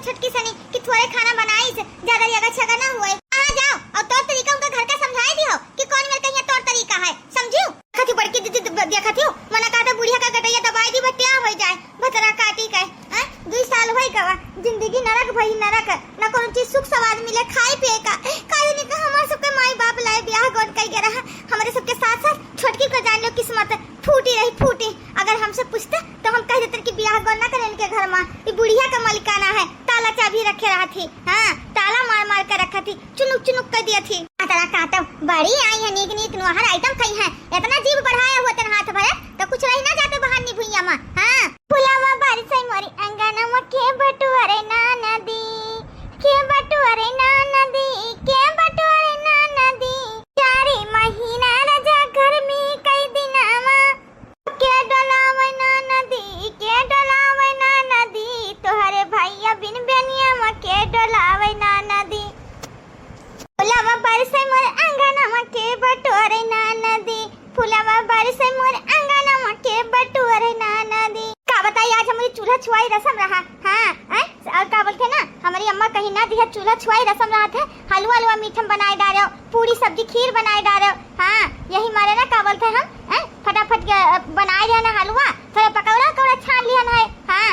छुटकी सनी कि थोड़े खाना बनाई से ज्यादा जगह छगा ना हुए। आ जाओ और तौर तरीका उनका घर का समझाई दियो कि कौन मेरे कहिया तौर तरीका है, समझियो। खती बड़की दीदी देखत हो मना काटा बुढ़िया का गटैया दबाई दी बटिया हो जाए भतरा काटी के। 2 साल होई गवा जिंदगी नरक भई नरक, न कोनो चीज सुख स्वाद मिले खाए पिए का। काहे नहीं का हमार सबके माई बाप लाए ब्याह गोद कई के रहा, हमारे सबके साथ साथ छोटकी को जान लो किस्मत फूटी रही फूटी। अगर हमसे पूछते तो हम कह देते कि ब्याह गोद ना करें इनके घर में, ये बुढ़िया का मालिकाना है, ताला चाबी रखे रहा थी। हां ताला मार मार कर रखा थी, चुनुक चुनुक कर दिया थी। तारा काटा बड़ी आई है नीक नीक नोहर आइटम कई है, इतना जीव बढ़ाया हुआ तेरे हाथ भरे तो कुछ रही ना जाते बाहर नी भुइया में। हां फुलावा बारिश है मोरी अंगना में के बटुअरे ना नदी, के बटुअरे ना नदी, के बटुअरे ना नदी। 4 महीना रजा घर में कई दिनावा के डलावे ना नदी, के डलावे ना नदी। तोहरे भैया बिन बेनिया में के डलावे ना नदी। फुलावा बारिश है मोर अंगना में के बटुअरे ना नदी, फुलावा बारिश है मोर अंगना में के बटुअरे ना नदी। का बताइए आज हमारी चूल्हा छुआई रसम रहा। हाँ और का बोलते ना हमारी अम्मा कहीं ना दिया चूल्हा छुआई रसम रहा था, हलवा हलवा मीठम बनाए डाले, पूरी सब्जी खीर बनाए डाले। हाँ यही मारे ना का बोलते हम फटाफट बनाए रहे ना हलवा, थोड़ा पकौड़ा कौड़ा छान लिया है। हाँ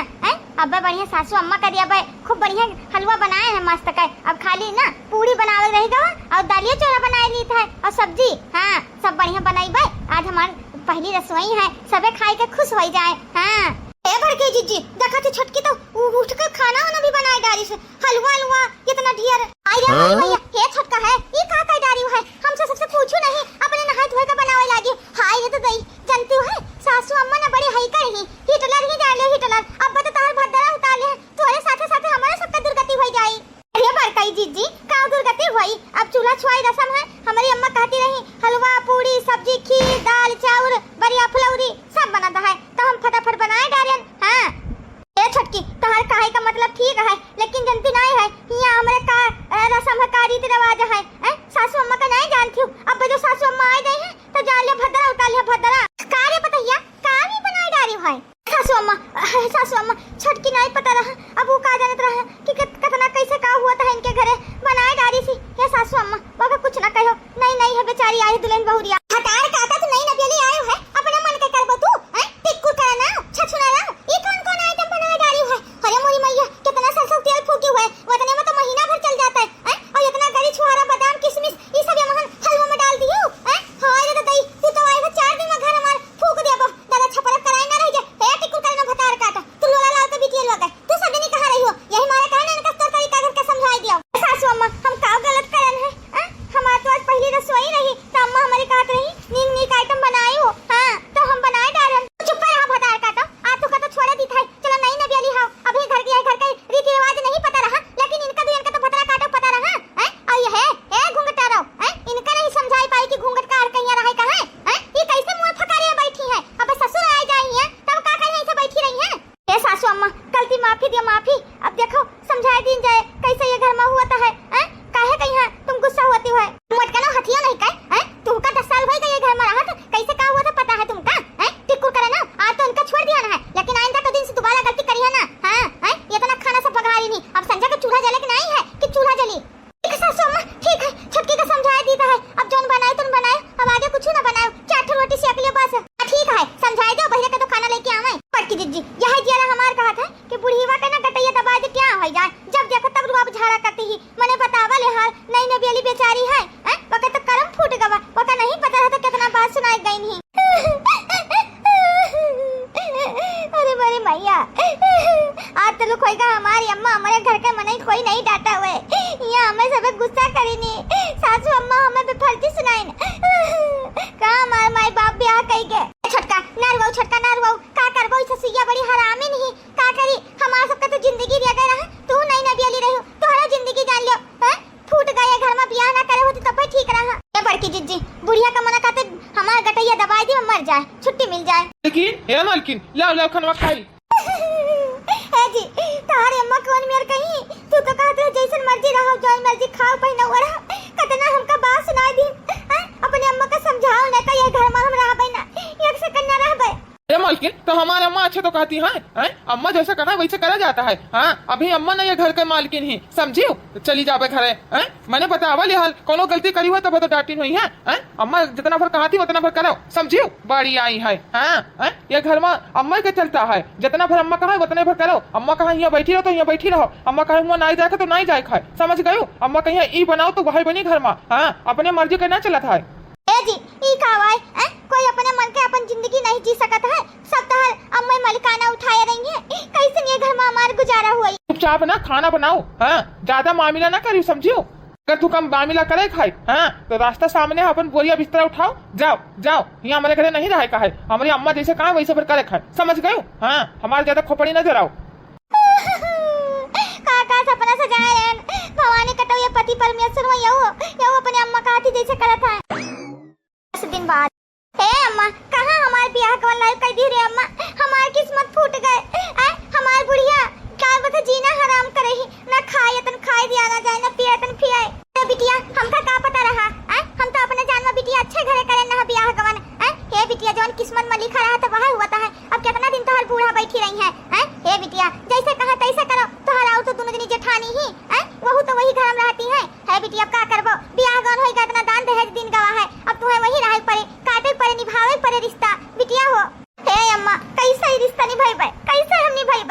अब बढ़िया सासू अम्मा करी अब खूब बढ़िया हलवा बनाए हैं मस्त का। अब खाली ना पूरी बनावे रहेगा और दालिया चोरा बनाए ली था और सब्जी। हाँ सब बढ़िया बनाई भाई, आज हमारी पहली रसोई है, सबे खाए के खुश हो जाए। हाँ ए भड़के जीजी देखा थी छटकी तो उठ कर खाना वाना भी बनाए डारी से, हलवा हलवा इतना ढेर। आई रे भैया ये छटका है ये का का डारी है, हमसे सबसे पूछू नहीं अपने नहाए धोए का बनावे लागी। हां ये तो दई जानती हो सासू अम्मा ने बड़ी हई कर ही हिटलर ही डाले हिटलर। अब तो तार भद्रा उतार ले तोरे साथे साथे हमारे सबका दुर्गति हो जाई। अरे बड़काई जीजी का दुर्गति हुई, अब चूल्हा छुआई रसम है। हमारी अम्मा कहती रही हलवा पूरी सब्जी खीर दाल चावल बरिया फुलौरी सब बनाता है तो हम फटाफट बनाए डालें। हाँ ये छटकी तोहर काहे का मतलब ठीक है, लेकिन जनती नहीं है यहाँ हमारे का रसम है का रीति रिवाज है। सासू अम्मा का नहीं जानती हूँ, अब जो सासू अम्मा आ गई है तो जान ले भद्रा उतार ले भद्रा। का रे पतैया का भी बनाए डाली है सासू अम्मा छटकी नहीं पता रहा, अब वो का जानत रहा कि कितना कैसे का हुआ था इनके घरे बनाए डाली सी। ये सासू अम्मा बाबा कुछ ना कहो, नहीं है बेचारी आई दुल्हन बहुरिया हटार काटा तो नहीं नबियली आयो है अपना मन के करबो तू टिक्कू करना छछुना ना ये कौन आइटम बनाए डाली है। अरे मोरी मैया कितना सरसों तेल फूकी हुआ है, वतने में तो महीना भर चल जाता है। और इतना गरी छुहारा बादाम किशमिश ये सब ये हलवा में डाल दियो। हां रे तो दई तू तो आएगा 4 दिन में घर हमार फूक देबो दादा छपर कराई ना रह जा। ए टिक्कू करना भतार काटा तू लोला लाल के बिटिया लगा तू सब नहीं कहा रही हो, यही मारे कहना इनका तौर तरीका घर का समझाई दियो। सासू अम्मा हम का गलत करन है, हमार तो आज पहली रसोई रही तो अम्मा हमारी कहत रही नीक नीक आइटम बनाई हो। हां तो हम बनाए डालन चुप रहा भतार काटा आ तो का तो छोड़े दी था। चलो नहीं ना बियाली हां अभी घर की घर का रीति रिवाज नहीं पता रहा, लेकिन इनका दुनिया का तो भतार काटा पता रहा। और ये है घूंघटा रहो इनका नहीं समझाई पाई कि घूंघट का कहिया रहे कहां ये कैसे मुंह फकारे बैठी है। अब ससुर आ जाई है तब का कहीं ऐसे बैठी रही है। ए सासू अम्मा गलती माफी दियो माफी, अब देखो समझाई दिन जाए कैसे ये घर में हुआ था है। काहे कहीं तुम गुस्सा होती हो मटका ना हथिया नहीं का तुमका 10 साल हो गए घर में रहा था कैसे का हुआ था पता है तुमका। टिक्कू करे ना आज तो इनका छोड़ दिया ना है, लेकिन आइंदा के दिन से दोबारा गलती करिए ना। हां ये तो ना खाना सब पकाई नहीं, अब संजय का चूल्हा जले कि नहीं है कि चूल्हा जली। ठीक है सासू अम्मा ठीक है छटकी का समझाई देता है, अब जोन बनाए तुम बनाए अब आगे कुछ ना बनाओ 4 रोटी सेक लियो बस। ठीक है समझाई दो भैया का तो खाना लेके आवे। पटकी जीजी यही जिया हमार कहा था कि बुढ़ीवा का ना गटैया दबा दे क्या हो जाए, जब देखो तब रुआब झाड़ा करती ही मने बतावा ले हाल नहीं न बेली बेचारी है। वका तो करम फूट गवा, वका नहीं पता रहता कितना बात सुनाई गई नहीं। अरे बड़े मैया आज तो लोग होएगा हमारी अम्मा हमारे घर के मने कोई नहीं डांटा हुए, यहाँ हमें सब गुस्सा करी नहीं सासू अम्मा हमें बेफर्जी सुनाई का हमारे माई बाप ब्याह कही गए। छटका नरवाऊ का करबो इसे सुइया बड़ी हरामी नहीं का करी हमार सबका तो जिंदगी रह गई रहा, तू नहीं ना बियाली रही हो तोहरा जिंदगी जान लियो। फूट गए घर में ब्याह ना करे होती तब भी ठीक रहा। ये बड़की जीजी बुढ़िया का मना कहते हमारा गटैया दबाई दी मर जाए छुट्टी मिल जाए। लेकिन हे मालकिन लाओ खनवा खाई। ए जी तारे अम्मा कौन मेर कहीं तू तो कहत रह जैसन मर्जी रहो जो मर्जी खाओ पहिना ओढ़ा कतना हमका बात सुनाई दी। अपने अम्मा का समझाओ ना तो ये घर में हम रहबे ना एक सेकंड ना रहबे। ए मालकिन तो हमारा अम्मा अच्छा तो कहती है अम्मा जैसे करना है वैसे करा जाता है। हाँ, अभी अम्मा नहीं है घर के मालकिन ही, समझियो। तो चली जाबे घरे। मैंने बतावा ले हाल कोनो गलती करी हुआ तब तो डांटी हुई है। अम्मा जितना भर कहा थी उतना भर करो, समझियो। बाड़ी आई है। हाँ, ये घर में अम्मा के चलता है, जितना भर अम्मा कहा उतने भर करो। अम्मा कहा यहाँ बैठी रहो तो यहाँ बैठी रहो, अम्मा कहा वहाँ नहीं जाए तो नहीं जाए खाए, समझ गयो। अम्मा कहीं ई बनाओ तो वही बनी घर में। हाँ, अपने मर्जी करना चला था। ए जी, ई कहवाय कोई अपने मन के अपन जिंदगी नहीं जी सकता है। सब तो अम्मा मलिकाना उठाए रही है। कैसे ये घर में हमारा गुजारा हुआ? चुपचाप ना खाना बनाओ। हाँ, ज्यादा मामला ना करी, समझियो। अगर तू कम मामला करे खाई तो रास्ता सामने है, अपन बोरिया बिस्तरा उठाओ, जाओ जाओ। यहाँ हमारे घरे नहीं रहे का है, हमारी अम्मा जैसे कहा वैसे फिर करे खाए, समझ गयो। हाँ, हमारे ज्यादा खोपड़ी नजर आओ। का सपना सजाए रहे भवानी कटो ये पति परमेश्वर में यो अपने अम्मा का हाथी जैसे करा था। 10 दिन बाद हे अम्मा, कहाँ हमारे ब्याह का लाइफ कर दी रे अम्मा? हमारी किस्मत फूट गए। हमारी बुढ़िया क्या बता जीना हराम करे ही, ना खाए तन खाए दिया ना जाए, ना पिए तन पिए। बिटिया हमका का पता रहा? हम तो अपने जान में बिटिया अच्छे घरे करे ना ब्याह गवन। हे बिटिया जौन किस्मत में लिखा रहा था वह हुआ था है। अब कितना दिन तो हर बूढ़ा बैठी रही है। हे बिटिया जैसे कहा तैसे करो, तो हराओ तो दोनों जनी जेठानी ही वहू तो वही घर में रहती है। हे बिटिया अब का करबो? ब्याह गवन होई का इतना दान दहेज दिन गवा है, अब तुम्हें वही रहे पड़े, काटे पड़े, निभावे पड़े रिश्ता। बिटिया हो हे अम्मा, कैसे रिश्ता निभाई, कैसे हम निभाई?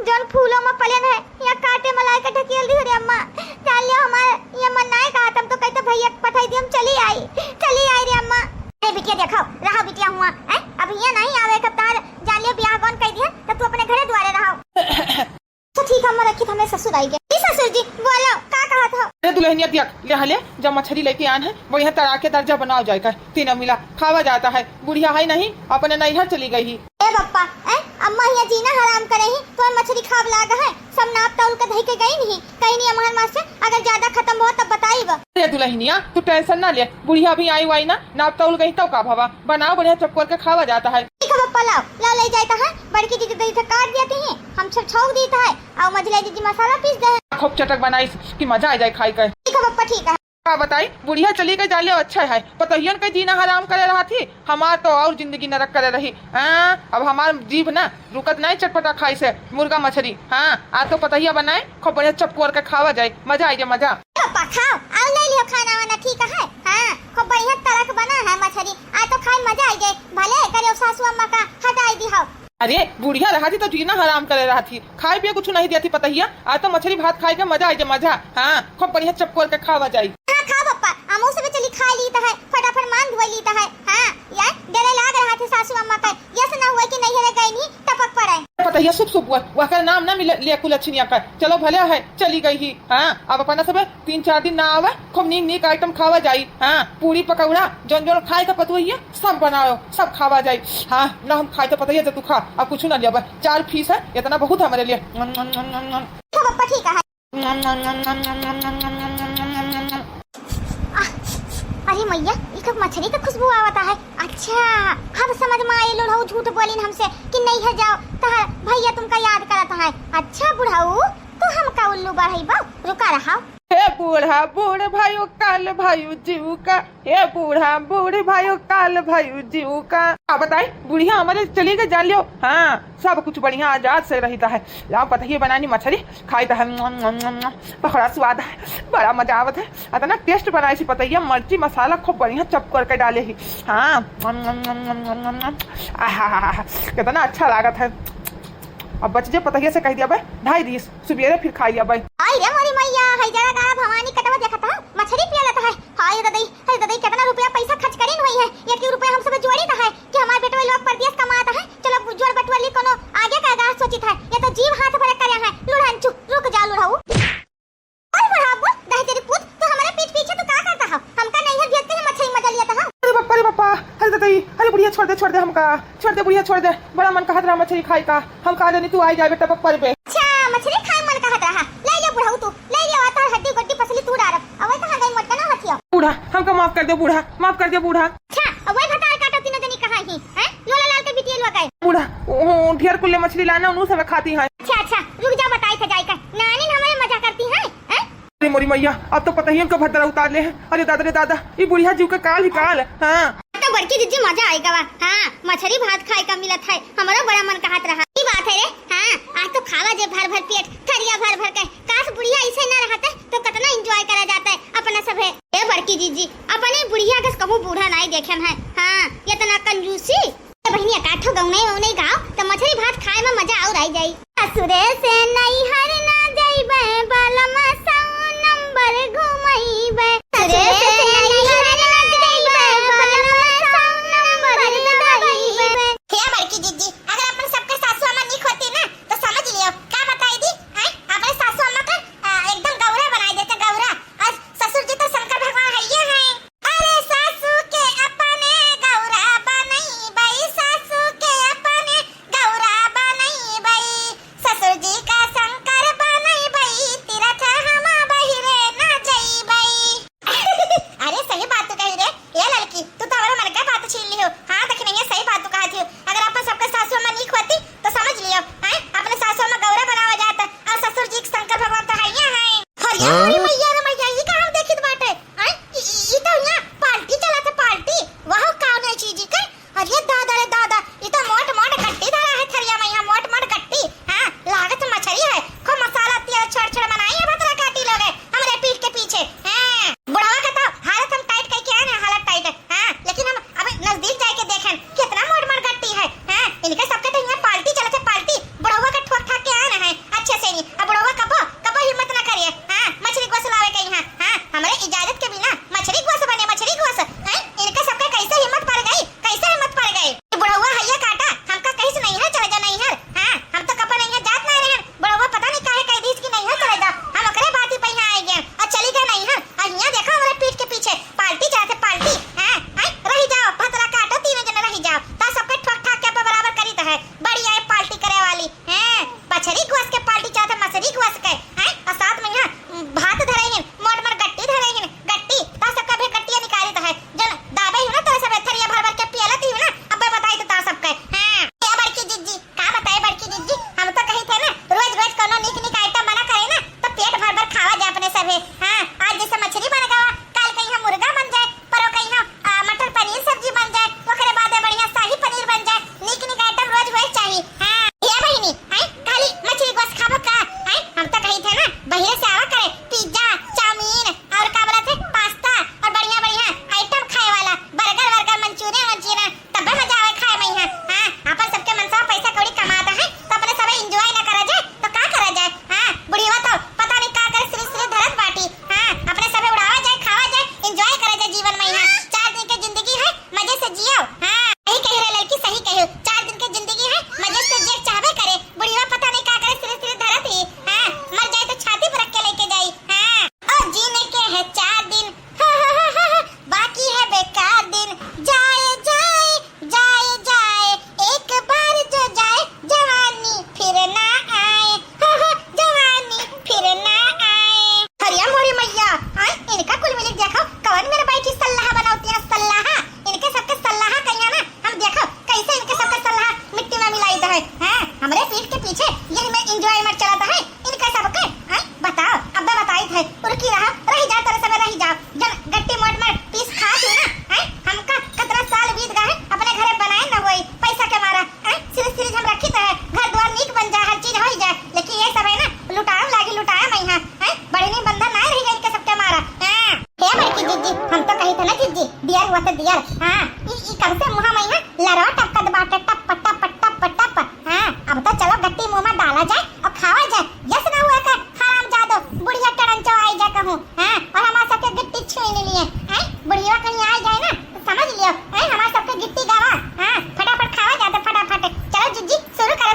जौन फूलों में पलन है या काटे मलाई का ढकेल दी रे अम्मा। जान लियो हमारे ये मन नहीं कहा तुम तो कहते भैया पठाई दी, हम चली आई रे अम्मा। ए बिटिया देखो रहा बिटिया हुआ अब यहाँ नहीं आवे कब तार जान लियो ब्याह कौन कह दिया तो तू अपने घरे द्वारे रहो। तो ठीक हम रखी हमें ससुर आई गए। ससुर जी बोलो का कहा था? अरे दुल्हनिया दिया ले जब मछली लेके आन है वो यहाँ तरा के दर्जा बनाओ जाएगा, तीन मिला खावा जाता है। बुढ़िया है नहीं अपने नैहर चली गई ही। ए बप्पा अम्मा यहाँ जीना हराम करे ही तो मछली खाब लागा है, सब नाप तौल के धई के गई नहीं कहीं नहीं हमारे मास्टर, अगर ज्यादा खत्म हो तब बताइब। अरे दुल्हनिया तू टेंशन ना ले, बुढ़िया भी आई वाई ना, नाप तौल गई तो का भावा बनाओ बढ़िया चपकोर के खावा जाता है। ठीक है बप्पा लाओ ले जाता है, बड़की दीदी दही से काट देती हैं, हम सब छौक देता है और मझली दीदी मसाला पीस दे, खूब चटक बनाई कि मजा आ जाए खाई कर। ठीक है बप्पा ठीक है। का बताई बुढ़िया चली गई जालियो अच्छा है, पतहियन के जीना हराम करे रहा थी, हमार तो और जिंदगी नरक करे रही। अब हमार जीभ ना रुकत नहीं चटपटा खाई से मुर्गा मछली। हाँ आज तो पतहिया बनाए खूब बढ़िया चपकोर के खावा जाए, मजा आई जाए मजा। पापा खाओ और ले लियो खाना वाना ठीक है। हाँ खूब बढ़िया तरह का बना है मछली, आज तो खाए मजा आई जाए, भले करे सासू अम्मा का हटाई दी हो। अरे बुढ़िया रहा थी तो जीना हराम करे रहा थी, खाए पिए कुछ नहीं दिया थी पतहिया, आज तो मछली भात खाए के मजा आई जाए मजा। हाँ खूब बढ़िया चपकोर के खावा जाए। खा पप्पा हमो सब चली खा लीता है, फटाफट मान धुआ लीता है। हाँ यार डरे लाग रहा था सासू अम्मा का, यस ना हुआ कि नहीं है गई नहीं टपक पड़े। पता है सुप सुप हुआ वह का नाम ना मिले लिया कुल अच्छी का, चलो भले है चली गई ही। हाँ अब अपना सब 3-4 दिन ना आवे, खूब नीक आइटम खावा जाई। हाँ पूरी पकौड़ा जोन जोन खाए का पतवैया सब बनाओ सब खावा जाई। हाँ ना हम खाए तो पता है तू खा, अब कुछ ना लिया 4 फीस है इतना बहुत है हमारे लिए। पप्पा ठीक है। अरे मैया इसका मछली का खुशबू आवता है। अच्छा हम समझ में आए लोढ़ाऊ झूठ बोली हमसे कि नहीं है जाओ तहार भैया तुमका याद करता है। अच्छा बुढ़ाऊ तो हम का उल्लू बढ़ाई बा रुका रहा। हे बूढ़ा बूढ़ भाइयों काल भाइयों जीव का, हे बूढ़ा बूढ़ भाइयों काल भाइयों जीव का। आप बताई बुढ़िया हमारे चली गई जान लियो। हाँ सब कुछ बढ़िया आजाद से रहता है, लाओ पतहिया बनानी मछली खाई तो है बड़ा स्वाद है, बड़ा मजा आवत है। इतना टेस्ट बनाई सी पतहिया, मिर्ची मसाला खूब बढ़िया चप करके डाले ही। हाँ कितना अच्छा लागत है। अब बच जे पतहिया से कह दिया भाई ढाई दिस सुबेरे फिर खाई लिया भाई। आई रे मोरी मैया है जरा का भवानी कटवा देखता है मछली पिया लेता है। हाय दादी कितना रुपया पैसा खर्च करी हुई है, 1 रुपया हम सब जोड़ी था है कि हमारे बेटवा लोग परदेश कमाता है, चलो जोड़ बटवाली कोनो आगे का गास सोचित है, ये तो जीव हाथ भरे करे है। लुढ़ांचू रुक जा लुढ़ाऊ। और बुढ़ाबू दह तेरी पूत तो हमारे पीठ पीछे तो का करता है, हमका नहीं है भेजते हैं मछली मजा लिया था। अरे बापा अरे दादी अरे बुढ़िया छोड़ दे हमका, छोड़ दे बुढ़िया छोड़ दे, बड़ा मन कहत रहा मछली खाई का, हम कहा जानी तू आई जाए बेटा पर पे। अच्छा मछली खाए मन कहत रहा, ले ले बुढ़ाऊ तू ले ले आता हड्डी गड्डी पसली तू डारब अवे कहां गई मटका ना हथिया। बूढ़ा हमका माफ कर दे बूढ़ा, माफ कर दे बूढ़ा। अच्छा अवे भतार काटो तीनों जनी कहां ही हैं लोला लाल के बिटिया लगा गए। बूढ़ा ढेर कुल्ले मछली लाना उन्हीं से खाती है। अच्छा रुक जा बताई थे जाई का नानी हमारे मजा करती है। अरे मोरी मैया अब तो पता ही हमका भद्रा उतार ले है। अरे दादा ये बुढ़िया जीव का काल ही काल। हाँ तो बड़की दीदी मजा आएगा वा। हाँ मछली भात खाए का मिलत है, हमारा बड़ा मन कहत रहा। ई बात कहत है रे? हाँ, आज तो खावा जे भर भर पेट, थरिया भर भर के। काश बुढ़िया ऐसे ना रहते तो कितना एंजॉय करा जाता है अपना सब है। ए बड़की जीजी, अपने बुढ़िया के कहूँ बूढ़ा नहीं देखन है। हाँ, इतना कंजूसी। बहनिया काठो गौने गाओ तो मछली भात खाए में मजा और आई जाई। ससुरे से नहीं हर ना जाइबे, बालमा साउ नंबर घुमाइबे। ससुरे से नहीं हर ना जाइबे, बालमा साउ नंबर घुमाइबे। क्या बड़की जीजी, अगर अपन सबके सासू अम्मा निक होती ना तो समझ लियो क्या बताई दी हैं? अपने सासू अम्मा का एकदम गौरा बनाई देते, गौरा। और ससुर जी तो शंकर भगवान है ये हैं। अरे सासू के अपने गौरा बनई बई, सासू के अपने गौरा बनई बई, ससुर जी का शंकर बनई बई, तीरथ हम बहिरे ना जई बई। अरे सही बात तो कही रे ये लड़की, तू तो हमारा मन का बात छीन ली हो। हाँ देख नहीं है, सही बात तो कहा थी। अगर अपन सबके सासू अम्मा निक होती तो समझ लियो हैं, अपने सासू अम्मा गौरा बनावा जाता और ससुर जी शंकर भगवान तो है हैं। हरिया मैया रे मैया, ये कहां देखित बाटे हैं? ई तो यहाँ पार्टी चला था, पार्टी। वाह कौन है चीज के? अरे दादा रे दादा, ये तो मोट मोट गट्टी धरा है थरिया मैया, मोट मोट गट्टी। हां, लागत मछली है, खूब मसाला तेल छड़ छड़ बनाई है भतरा काटी लोगे हमरे पीठ के पीछे। हां, बुढ़ावा का तो हालत हम टाइट कह के आए हैं, हालत टाइट है। हां, लेकिन हम अबे नजदीक जाके देखें कितना मोट मोट गट्टी है। हां, इनके सबके तो यहाँ पार्टी चला था, पार्टी। बुढ़ावा का ठोक ठाक के आए हैं अच्छे से नहीं। अब बुढ़ावा कबो हिम्मत ना करिए। हां, मछली गोस लावे के यहाँ। हां, हमारे इजाजत के बिना मछली गोस बने, मछली गोस। हैं, इनका सबका कैसे हिम्मत पड़ गई, कैसे हिम्मत पड़ गई? बुढ़ावा हैया काटा हमका कहीं से नहीं है, चले जा नहीं है। हां, हम तो कपा नहीं है, जात नहीं रहे। बुढ़ावा पता नहीं काहे कह दी कि नहीं है, चले जा। हम ओकरे बात ही पे यहाँ आ गए और चली गए नहीं है। और यहाँ देखो हमारे पीठ के पीछे पार्टी चाहते, पार्टी। हां, रही जाओ भतरा काटो, तीनों जने रही जाओ। ता सबके ठोक ठाक के बराबर करी तो है, बढ़िया है पार्टी करे वाली। हैं, मछली गोस के पार्टी चाहते, मछली गोस के। हैं, और साथ में यहाँ भात धरे हैं, मोट मोट गट्टी धरे हैं, गट्टी। ता सबका भी गट्टियां निकाली तो है, जन दाबे हो ना तो सब थरिया भर भर के पियलत ही हो ना। अब बताई तो ता सबके। हां, क्या बड़की जीजी का बताए? बड़की जीजी, हम तो कही थे ना रोज रोज कोनो निक निक आइटम बना करे ना तो पेट भर भर खावा जाए अपने सभे। हां, आज जैसे मछली बन गवा, कल कहीं मुर्गा बन जाए, परो कहीं मटर पनीर सब्जी बन जाए, ओकरे बाद बढ़िया शाही पनीर बन जाए। निक निक आइटम रोज रोज चाहिए। हां, ये बहिनी हैं, खाली मछली गोस खाबो का? हैं, हम तो कही थे ना बहिरे से आवा करे पिज्जा, चाउमीन और का बोला थे पास्ता और बढ़िया बढ़िया आइटम खाए वाला, बर्गर वर्गर, मंचूरियन, तब मजा आवे खाए में यहाँ। हां, अपन सबके मनसा पैसा कौड़ी कमाता है तो अपने सब एंजॉय ना करा जाए तो का करा जाए? हां, बुढ़ीवा तो पता नहीं का करे, सिर सिर धरत बाटी। हां, अपने सब उड़ावा जाए, खावा जाए, एंजॉय करा जाए जीवन में। यहाँ 4 दिन की जिंदगी है, मजे से जियो। हां, सही कह रहे लड़की, सही कहो। 4 दिन की जिंदगी है, मजे से जे चाहबे करे। बुढ़ीवा पता नहीं का करे, सिर सिर धरत ही। हां, मर जाए तो छाती पर रख के लेके जाई। हां, और जीने के है 4 दिन, बाकी है बेकार दिन। जाए जाए जाए जाए, एक बार जो जाए, जवानी फिर ना आए। जवानी फिर ना आए। हरिया मोरी मैया, इनका कुल मिले देखो कौन मेरे भाई की सल्लाह बनाती है, सल्लाह। इनके सबके सल्लाह कहिया ना, हम देखो कैसे इनके सबके सल्लाह मिट्टी में मिलाई तो है। हां, हमारे पीठ के पीछे यही में एंजॉयमेंट चलाता है इनका सबके। बताओ, अब बताई थे उनकी रही जा तेरे सब रही जाओ, जन गट्टी मोट मोट पीस खा तू ना। हैं, हमका कितना साल बीत गए अपने घरे बनाए ना होई पैसा के मारा। हैं, सिर हम रखी तो है, घर द्वार नीक बन जाए, हर चीज हो जाए, लेकिन ये सब है ना लुटाम लागी, लुटाया मैं यहाँ। हैं, बड़ी नहीं बंधन ना रही गई इनके सबके मारा। हां, हे बड़की जीजी, हम तो कही थे ना जीजी दिया हुआ तो दिया। हां, ई कब से मुंह में यहाँ लरो टपकत बाटे, टप टप टप टप। हां, अब तो चलो गट्टी मुंह में डाला जाए और खावा जाए। यस ना हुआ का हराम जादो बुढ़िया टड़ंचो आई जा कहूं। हां, और हमारे सबके गिट्टी छीन लिए। हैं, बुढ़िया कहीं आ जाए ना तो समझ लियो हैं हमारे सबके गिट्टी गावा। हां, फटाफट खावा जाते, फटाफट। चलो जीजी शुरू करो,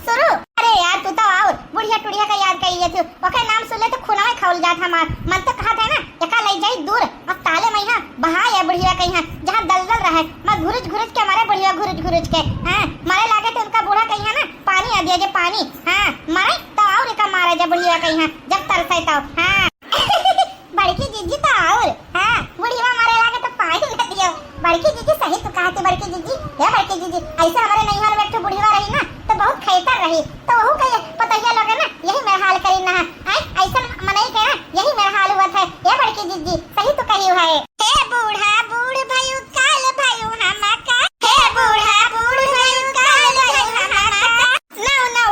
शुरू। अरे यार तू तो और बुढ़िया टुढ़िया का याद करिए तू, ओके नाम सुन ले तो खुना में खौल जात हमार मन। तो कहा था ना एका ले जाई दूर और ताले में यहाँ बहा या बुढ़िया कहीं जहाँ दलदल रहे, मैं घुरुज के मारे बुढ़िया घुरुज के। हां, मारे लागे तो उनका बूढ़ा कहीं ना पानी आ दिया जे पानी। हां, मारे तो और एका मारा जे बुढ़िया कहीं जब तरसे तो। हां, बड़की जीजी तो और। हां, बुढ़िया मारे लागे तो पानी न दियो। बड़की जीजी सही तो कहते बड़की जीजी। हे बड़की जीजी, ऐसे हमारे नैहर में तो बुढ़िया रही ना तो बहुत खैतर रही, तो वो कहे पतैया लोग है ना यही मेरा हाल करी ना। ऐसा मनई के ना यही मेरा हाल हुआ था। हे बड़की जीजी सही तो कही है। हे बूढ़ा बूढ़ भयु काल भयु हमका, हे बूढ़ा बूढ़ भयु काल भयु हमका, नौ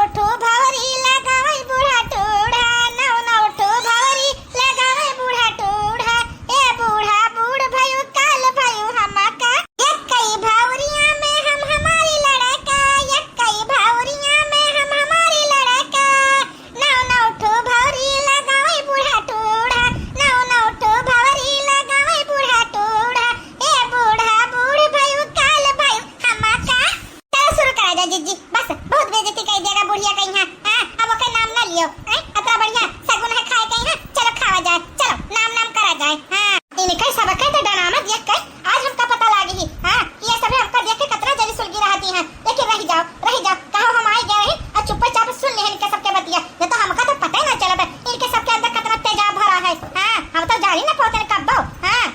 लियो अतना बढ़िया सगुन है खाए कहीं चलो खावा जाए चलो नाम नाम करा जाए। हां इनके सब के तो डरामा देख कर आज हमका पता लागी ही हां ये सब हमका देख के कतरा जल्दी सुलगी रहती हैं लेकिन रह जाओ कहो हम आए गए रही और चुपचाप सुन ले इनके सबके बतिया ये तो हमका तो पता ही ना चला इनके सबके अंदर कितना तेजाब भरा है। हां हम तो जानी ना पहुंचने कब दो। हां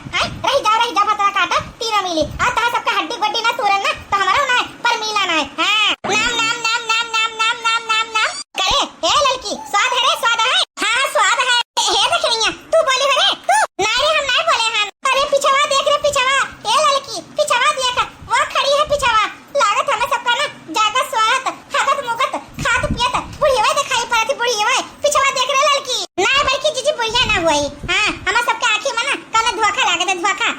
रह जाओ भतरा काटा तीनों मिली आ ता सबका हड्डी गड्डी ना तोड़न ना तो हमारा ना है पर मिला ना है। हां नाम नाम नाम नाम नाम नाम नाम नाम नाम करे ए लड़की स्वाद है रे स्वाद है। हां स्वाद है हे देखनिया तू बोली रे तू नहीं रे हम नहीं बोले हम अरे पिछवा देख रे पिछवा ए लड़की पिछवा देख वो खड़ी है पिछवा लागत हमें सबका ना जागा स्वाद खागत मुगत खात पियत बुढ़िया दिखाई पड़ती बुढ़िया पिछवा देख रे लड़की ना बल्कि जीजी बुढ़िया ना हुई। हां हम सबके आंखी में ना कने धोखा लागत है धोखा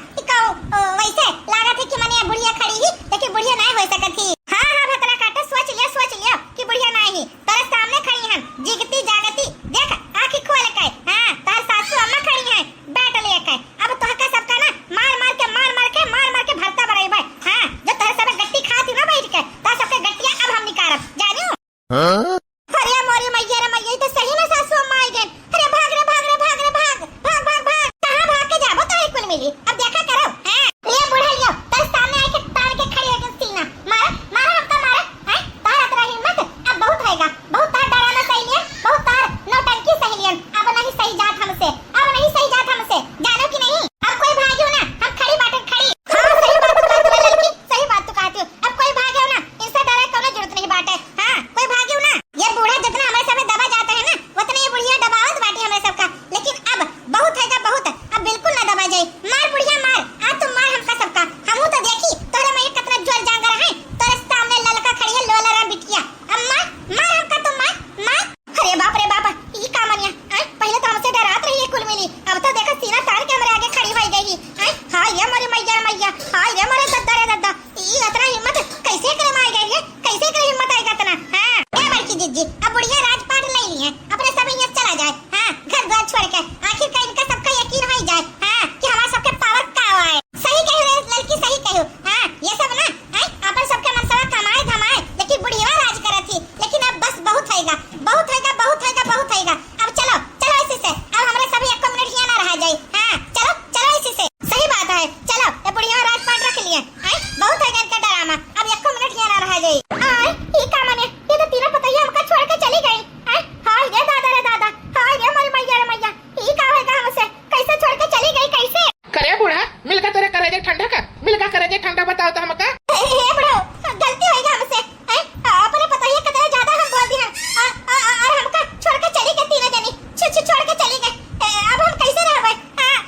वैसे लागत है कि मने बुढ़िया खड़ी ही लेकिन बुढ़िया नहीं हो सकत थी। हां हां भतरा काटा सोच लिया कि बुढ़िया नहीं ही तेरे सामने खड़ी हैं जिगती जागती देख आंखें खोल के। हां तार सासू अम्मा खड़ी हैं बैठ लेके अब तोहका सबका ना मार मार के भरता बराई भाई। हां जो तेरे सब गट्टी खाती ना बैठ के ता सबके गट्टियां अब हम निकारब जानियो। हाँ? अरे मोरी मैया रे मैया तो सही में सासू अम्मा आई गए। अरे भाग कहां भाग के जाबो तो एक कुल मिली अब देखा करो। हां ले बुढ़ा लियो तेरे सामने आके तार के खड़ी है सीना मार हमका मार। हां तार अतरा हिम्मत अब बहुत हैगा बहुत तार डराना सही है बहुत तार नौटंकी सही है अब नहीं सही जात हमसे जानो कि नहीं अब कोई भागियो ना हम खड़ी बात खड़ी। हां सही बात कहती है लड़की सही बात तो कहती हो अब कोई भागियो ना इनसे डरे कोनो जरूरत नहीं बाटे। हां कोई भागियो ना ये बूढ़ा जितना हमारे सब दबा जाता है ना उतने ये बुढ़िया दबावत बाटी हमारे सबका लेकिन अब बहुत हैगा बहुत अब बिल्कुल ना दबा जाए। मार बुढ़िया मार आज तुम मार हमका सबका हमहू तो देखी तोरे में कितना जोर जांगर है तोरे सामने ललका खड़ी है लोला बिटिया अब मार हमका तुम मार। अरे बाप ई का मनिया पहले तो हमसे डरात रही है कुल मिली अब तो देखो सीना तान के हमारे आगे खड़ी हो गई। हां ये मोरी मैया हां ये मोरे दद्दा ई इतना हिम्मत कैसे करे मार गई है कैसे करे हिम्मत आएगा इतना। हां ए बड़की जीजी अब बुढ़िया राजपाट ले ली है अपने सब यहां चला जाए। हां घर द्वार छोड़ के आखिर का इनका सबका यकीन हो जाए। हां कि हमारा सबके पावर का है सही कह रे लड़की सही कहो। हां ये सब ना अपन सबके मनसवा कमाए धमाए लेकिन बुढ़िया राज करत थी लेकिन अब बस बहुत हैगा अब चलो इसी से अब हमारे सभी 1 मिनट ही ना रह जाए। हां चलो इसी से सही बात है चलो ये बुढ़िया राजपाट रख लिए बहुत है इनका डरामा अब 1 मिनट ही ना रह जाए। ई का माने ये तो तीनों पतैया हमका छोड़ के चली गई। हां ये दादा हां ये मोरी मैया ई का होगा हमसे कैसे छोड़ के चली गई कैसे करे बूढ़ा मिलकर तेरे करेजे ठंडा का मिलकर करेजे ठंडा बताओ तो हमका। हे बुढ़ो गलती होगी हमसे अपने पतैया कितना ज्यादा हम बोल दिए और हमका छोड़ के चली गई तीनों जनी छोड़ के चली गई अब हम कैसे रहबे।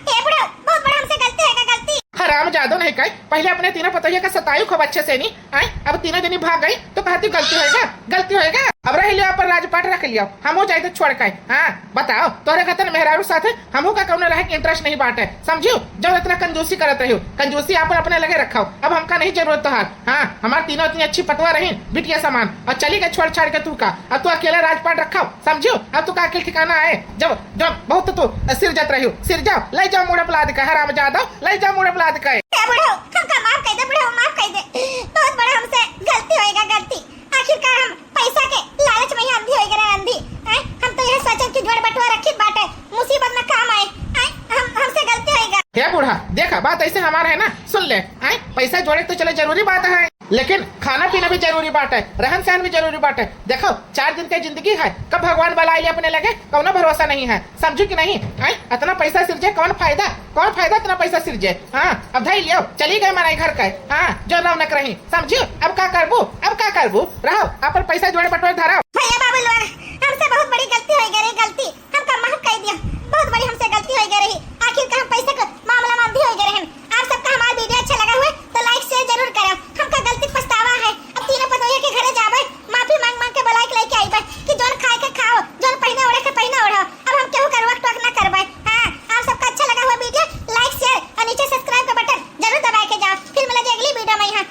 हे बुढ़ो बहुत बड़ा हमसे गलती हराम जादू नहीं कहे पहले अपने तीनों पतैया का सतायु खूब अच्छे से नहीं अब तीनों जनी भाग गई तो कहती गलती होएगा अब रह लिया पर राजपाट रख लिया हमो जाए तो छोड़ के। हां बताओ तोरे कतन मेहरारू साथे हमो का कौन रहे इंटरेस्ट नहीं बाटे समझियो जब इतना कंजूसी करत रहियो कंजूसी आप अपने लगे रखाओ अब हमका नहीं जरूरत तो हाल। हां हमार तीनों इतनी अच्छी पतवा रही बिटिया सामान और चली गई छोड़ के तू का अब तू अकेला राजपाट रखाओ समझियो अब तू का अकेले ठिकाना है जब बहुत तो तू सिर जत रहियो सिर जाओ ले जाओ मुड़ा पला दे हराम जादो ले जाओ मुड़ा पला दे हमका माफ कर दे बहुत बड़ा हमसे गलती होएगा आखिरकार हम पैसा के लालच में ही अंधी हो गए अंधी। हम तो यह सोचन की जोड़ बटवा रखी बाटे मुसीबत में काम आए हमसे गलती होएगा। हे बूढ़ा देखा बात ऐसे हमारा है ना सुन ले पैसा जोड़े तो चले जरूरी बात है लेकिन खाना पीना भी जरूरी बात है रहन सहन भी जरूरी बात है। देखो 4 दिन की जिंदगी है कब भगवान बुलाए अपने लगे कौनो भरोसा नहीं है समझू कि नहीं। इतना पैसा सिरजे कौन फायदा इतना पैसा सिरजे। हां अब धई लियो चली गए मनाई घर का। हां जो रौनक रही समझियो अब का करबू रहो अपन पैसा जोड़े बटोरे धराओ। भैया बाबू लोग हमसे बहुत बड़ी गलती हो गई गलती हमका माफ कर दिया बहुत बड़ी हमसे गलती हो गई आखिरकार हम पैसे का मामला में अंधी हो गए हैं। आप सबका हमारा वीडियो अच्छा लगा हुआ तो लाइक शेयर जरूर करो हमका गलती पछतावा है अब तीनों पतोहिया के घरे जाबे माफी मांग के बुलाए के लेके आइबे कि जोन खाए के खाओ जोन पहने ओढ़े के पहने ओढ़ो अब हम केहू करवा टोक ना करबे। हां आप सबका अच्छा लगा हुआ वीडियो लाइक शेयर और नीचे सब्सक्राइब का बटन जरूर दबा के जाओ फिर मिलेंगे अगली वीडियो में। यहां